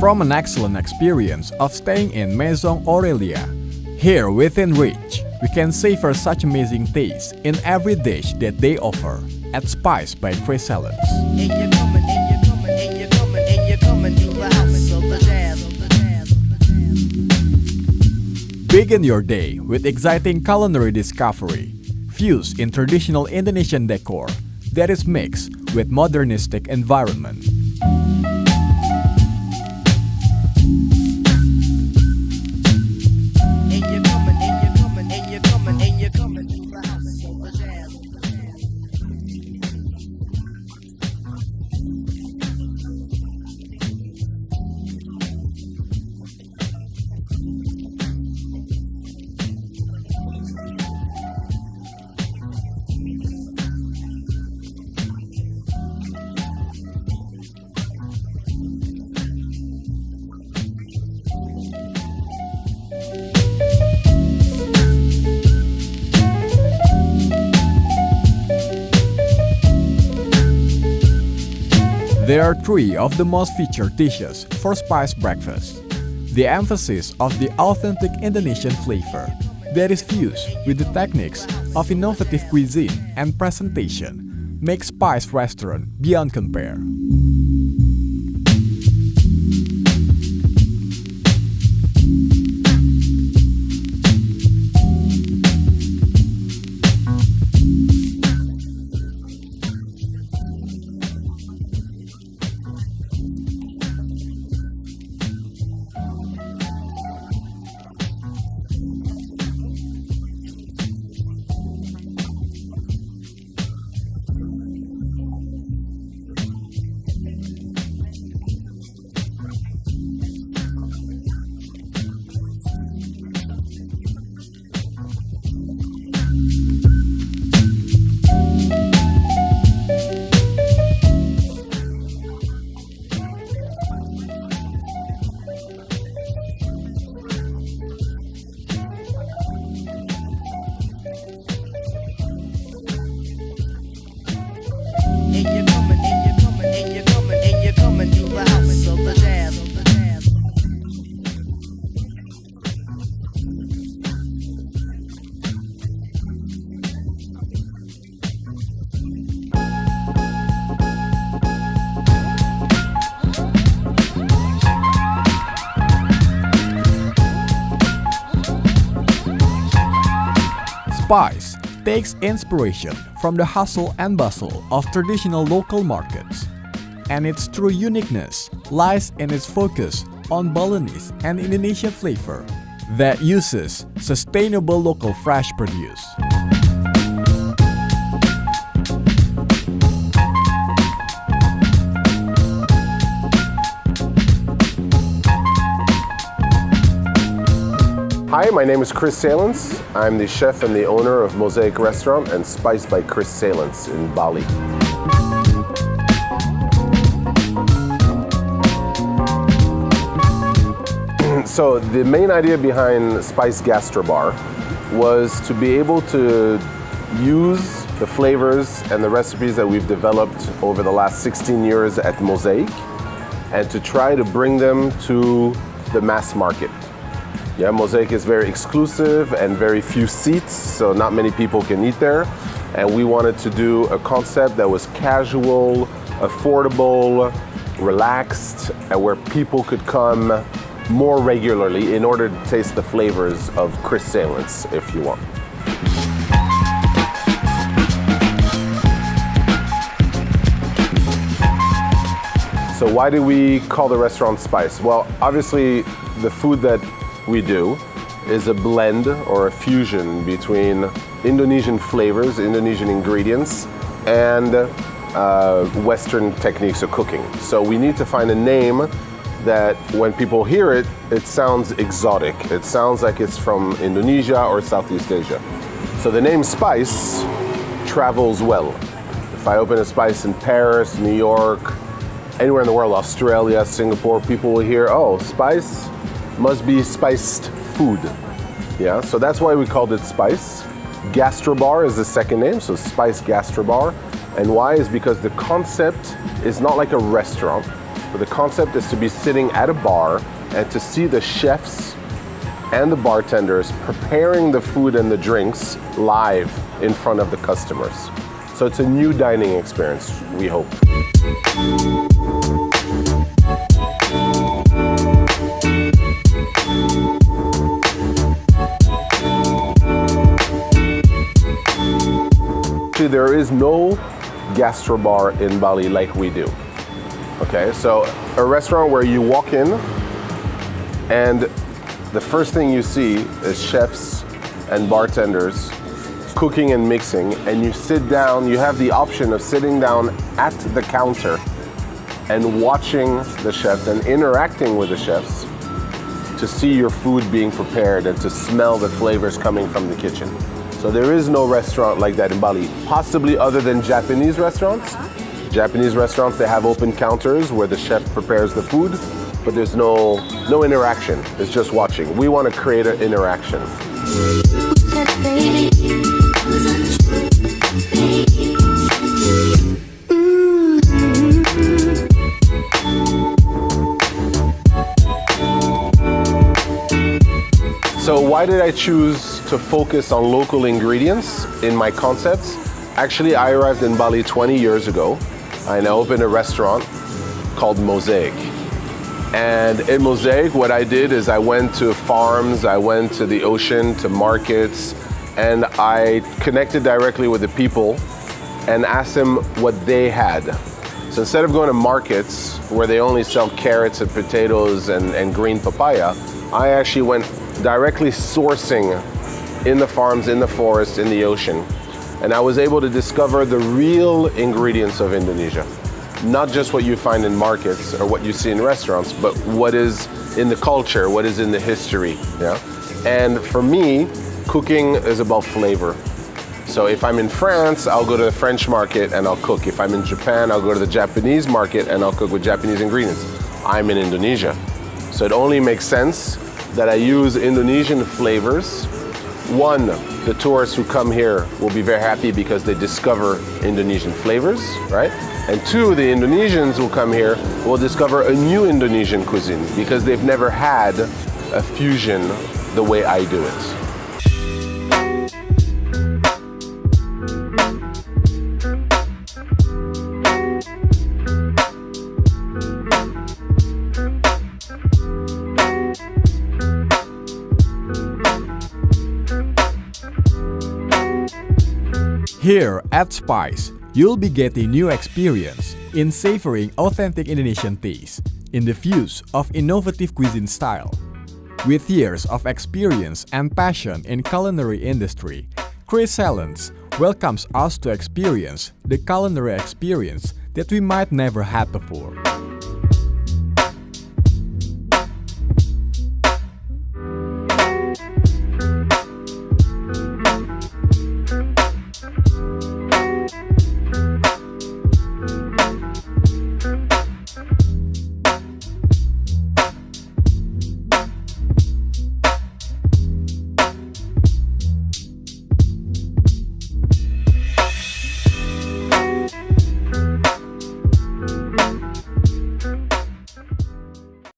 From an excellent experience of staying in Maison Aurelia, here within reach, we can savor such amazing taste in every dish that they offer at Spice by Chris Salans. Begin your day with exciting culinary discovery, fused in traditional Indonesian decor that is mixed with modernistic environment. There are three of the most featured dishes for Spice breakfast. The emphasis of the authentic Indonesian flavor that is fused with the techniques of innovative cuisine and presentation makes Spice restaurant beyond compare. Spice takes inspiration from the hustle and bustle of traditional local markets, and its true uniqueness lies in its focus on Balinese and Indonesian flavor that uses sustainable local fresh produce. Hi, my name is Chris Salans. I'm the chef and the owner of Mosaic Restaurant and Spice by Chris Salans in Bali. So the main idea behind Spice Gastrobar was to be able to use the flavors and the recipes that we've developed over the last 16 years at Mosaic and to try to bring them to the mass market. Yeah, Mosaic is very exclusive and very few seats, so not many people can eat there. And we wanted to do a concept that was casual, affordable, relaxed, and where people could come more regularly in order to taste the flavors of Chris Salans, if you want. So why do we call the restaurant Spice? Well, obviously the food that we do is a blend or a fusion between Indonesian flavors, Indonesian ingredients, and Western techniques of cooking. So we need to find a name that when people hear it, it sounds exotic. It sounds like it's from Indonesia or Southeast Asia. So the name Spice travels well. If I open a Spice in Paris, New York, anywhere in the world, Australia, Singapore, people will hear, oh, Spice must be spiced food. Yeah, so that's why we called it Spice. Gastrobar is the second name, so Spice Gastrobar. And why is because the concept is not like a restaurant. But the concept is to be sitting at a bar and to see the chefs and the bartenders preparing the food and the drinks live in front of the customers. So it's a new dining experience, we hope. There is no gastrobar in Bali like we do. Okay, so a restaurant where you walk in and the first thing you see is chefs and bartenders cooking and mixing, and you sit down, you have the option of sitting down at the counter and watching the chefs and interacting with the chefs to see your food being prepared and to smell the flavors coming from the kitchen. So there is no restaurant like that in Bali, possibly other than Japanese restaurants. Japanese restaurants, they have open counters where the chef prepares the food, but there's no interaction. It's just watching. We want to create an interaction. So why did I choose to focus on local ingredients in my concepts? Actually, I arrived in Bali 20 years ago, and I opened a restaurant called Mosaic. And in Mosaic, what I did is I went to farms, I went to the ocean, to markets, and I connected directly with the people and asked them what they had. So instead of going to markets where they only sell carrots and potatoes and green papaya, I actually went directly sourcing in the farms, in the forest, in the ocean. And I was able to discover the real ingredients of Indonesia. Not just what you find in markets or what you see in restaurants, but what is in the culture, what is in the history. Yeah? And for me, cooking is about flavor. So if I'm in France, I'll go to the French market and I'll cook. If I'm in Japan, I'll go to the Japanese market and I'll cook with Japanese ingredients. I'm in Indonesia. So it only makes sense that I use Indonesian flavors. One, the tourists who come here will be very happy because they discover Indonesian flavors, right? And two, the Indonesians who come here will discover a new Indonesian cuisine because they've never had a fusion the way I do it. Here at Spice, you'll be getting new experience in savoring authentic Indonesian taste in the fuse of innovative cuisine style. With years of experience and passion in culinary industry, Chris Salans welcomes us to experience the culinary experience that we might never had before.